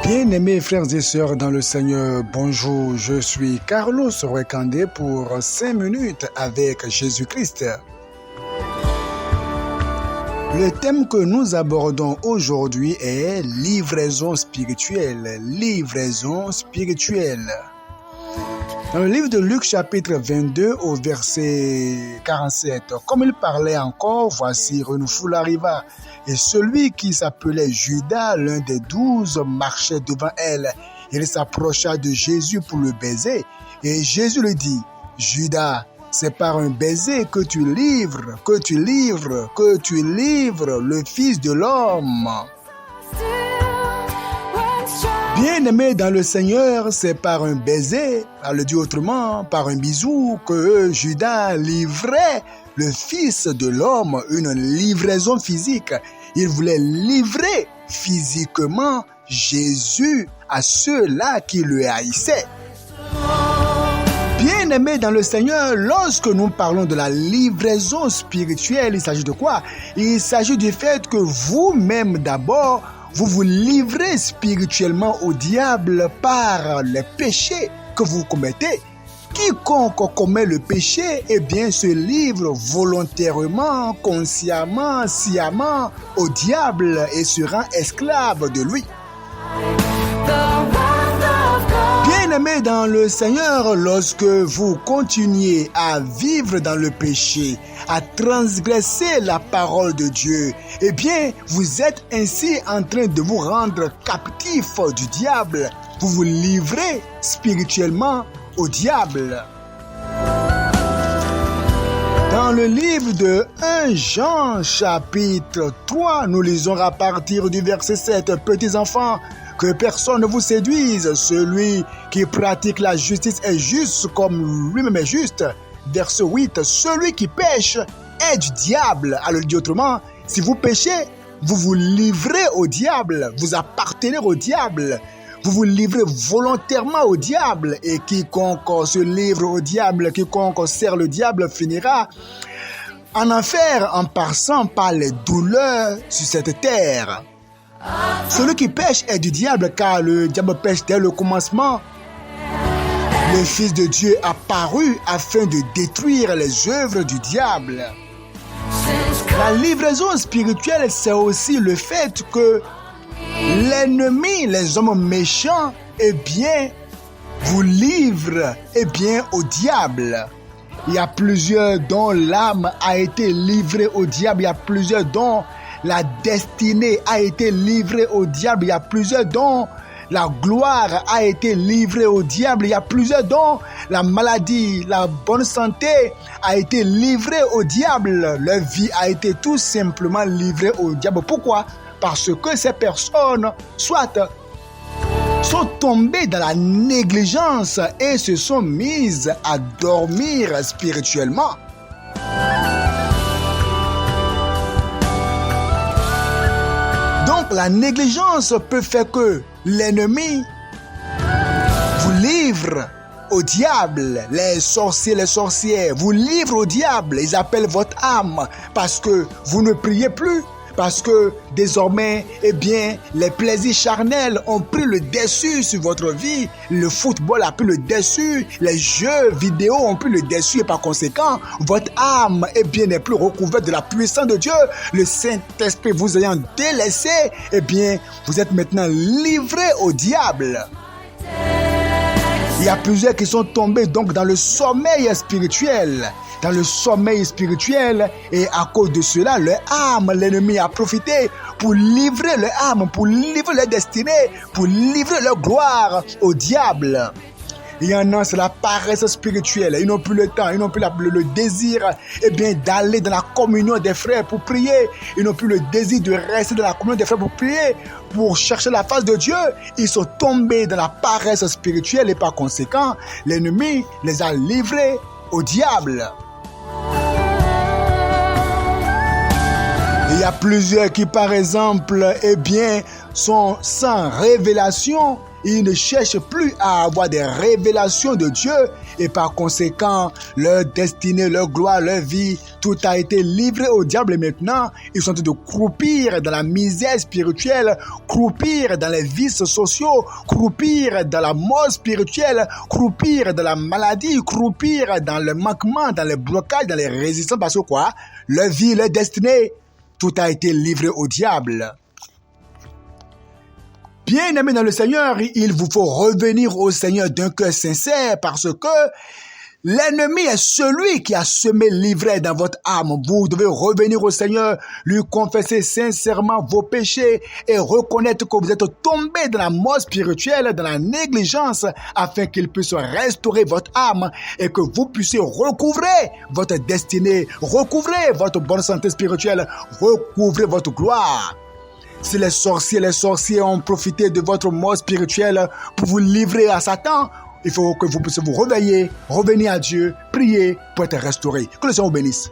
Bien-aimés frères et sœurs dans le Seigneur, bonjour, je suis Carlos Rekandé pour 5 minutes avec Jésus-Christ. Le thème que nous abordons aujourd'hui est livraison spirituelle. Livraison spirituelle. Dans le livre de Luc chapitre 22 au verset 47, comme il parlait encore, voici une foule arriva. Et celui qui s'appelait Judas, l'un des 12, marchait devant elle. Il s'approcha de Jésus pour le baiser. Et Jésus lui dit, Judas, c'est par un baiser que tu livres le Fils de l'homme. Bien-aimé dans le Seigneur, c'est par un baiser, à le dire autrement, par un bisou, que Judas livrait le Fils de l'homme, une livraison physique. Il voulait livrer physiquement Jésus à ceux-là qui le haïssaient. Bien-aimés dans le Seigneur, lorsque nous parlons de la livraison spirituelle, il s'agit de quoi? Il s'agit du fait que vous-même d'abord, vous vous livrez spirituellement au diable par les péchés que vous commettez. Quiconque commet le péché, se livre volontairement, consciemment, sciemment au diable et se rend esclave de lui. Bien-aimés dans le Seigneur, lorsque vous continuez à vivre dans le péché, à transgresser la parole de Dieu, vous êtes ainsi en train de vous rendre captif du diable. Vous vous livrez spirituellement au diable. Dans le livre de 1 Jean chapitre 3, nous lisons à partir du verset 7, petits enfants, que personne ne vous séduise, celui qui pratique la justice est juste comme lui-même est juste. Verset 8, celui qui pêche est du diable. Alors, le dit autrement, si vous péchez, vous vous livrez au diable, vous appartenez au diable. Vous vous livrez volontairement au diable et quiconque se livre au diable, quiconque sert le diable finira en enfer en passant par les douleurs sur cette terre. Celui qui pêche est du diable car le diable pêche dès le commencement. Le Fils de Dieu apparut afin de détruire les œuvres du diable. La livraison spirituelle, c'est aussi le fait que l'ennemi, les hommes méchants, vous livrent, au diable. Il y a plusieurs dont l'âme a été livrée au diable. Il y a plusieurs dont la destinée a été livrée au diable. Il y a plusieurs dont la gloire a été livrée au diable. Il y a plusieurs dont la maladie, la bonne santé a été livrée au diable. Leur vie a été tout simplement livrée au diable. Pourquoi? Parce que ces personnes, soit sont tombées dans la négligence et se sont mises à dormir spirituellement. Donc la négligence peut faire que l'ennemi vous livre au diable. Les sorciers, les sorcières vous livrent au diable. Ils appellent votre âme parce que vous ne priez plus. Parce que désormais, les plaisirs charnels ont pris le dessus sur votre vie. Le football a pris le dessus. Les jeux vidéo ont pris le dessus. Et par conséquent, votre âme, n'est plus recouverte de la puissance de Dieu. Le Saint-Esprit vous ayant délaissé, vous êtes maintenant livré au diable. Il y a plusieurs qui sont tombés donc dans le sommeil spirituel. Dans le sommeil spirituel, et à cause de cela, leur âme, l'ennemi a profité pour livrer leur âme, pour livrer leur destinée, pour livrer leur gloire au diable. Il y en a, c'est la paresse spirituelle. Ils n'ont plus le temps, ils n'ont plus le désir d'aller dans la communion des frères pour prier. Ils n'ont plus le désir de rester dans la communion des frères pour prier, pour chercher la face de Dieu. Ils sont tombés dans la paresse spirituelle et par conséquent, l'ennemi les a livrés au diable. Il y a plusieurs qui, par exemple, sont sans révélation. Ils ne cherchent plus à avoir des révélations de Dieu et par conséquent, leur destinée, leur gloire, leur vie, tout a été livré au diable et maintenant, ils sont en train de croupir dans la misère spirituelle, croupir dans les vices sociaux, croupir dans la mort spirituelle, croupir dans la maladie, croupir dans le manquement, dans les blocages, dans les résistances parce que quoi? Leur vie, leur destinée, tout a été livré au diable. Bien-aimés dans le Seigneur, il vous faut revenir au Seigneur d'un cœur sincère parce que l'ennemi est celui qui a semé l'ivraie dans votre âme. Vous devez revenir au Seigneur, lui confesser sincèrement vos péchés et reconnaître que vous êtes tombé dans la mort spirituelle, dans la négligence, afin qu'il puisse restaurer votre âme et que vous puissiez recouvrer votre destinée, recouvrer votre bonne santé spirituelle, recouvrer votre gloire. Si les sorciers ont profité de votre mort spirituelle pour vous livrer à Satan, il faut que vous puissiez vous réveiller, revenir à Dieu, prier pour être restauré. Que le Seigneur vous bénisse.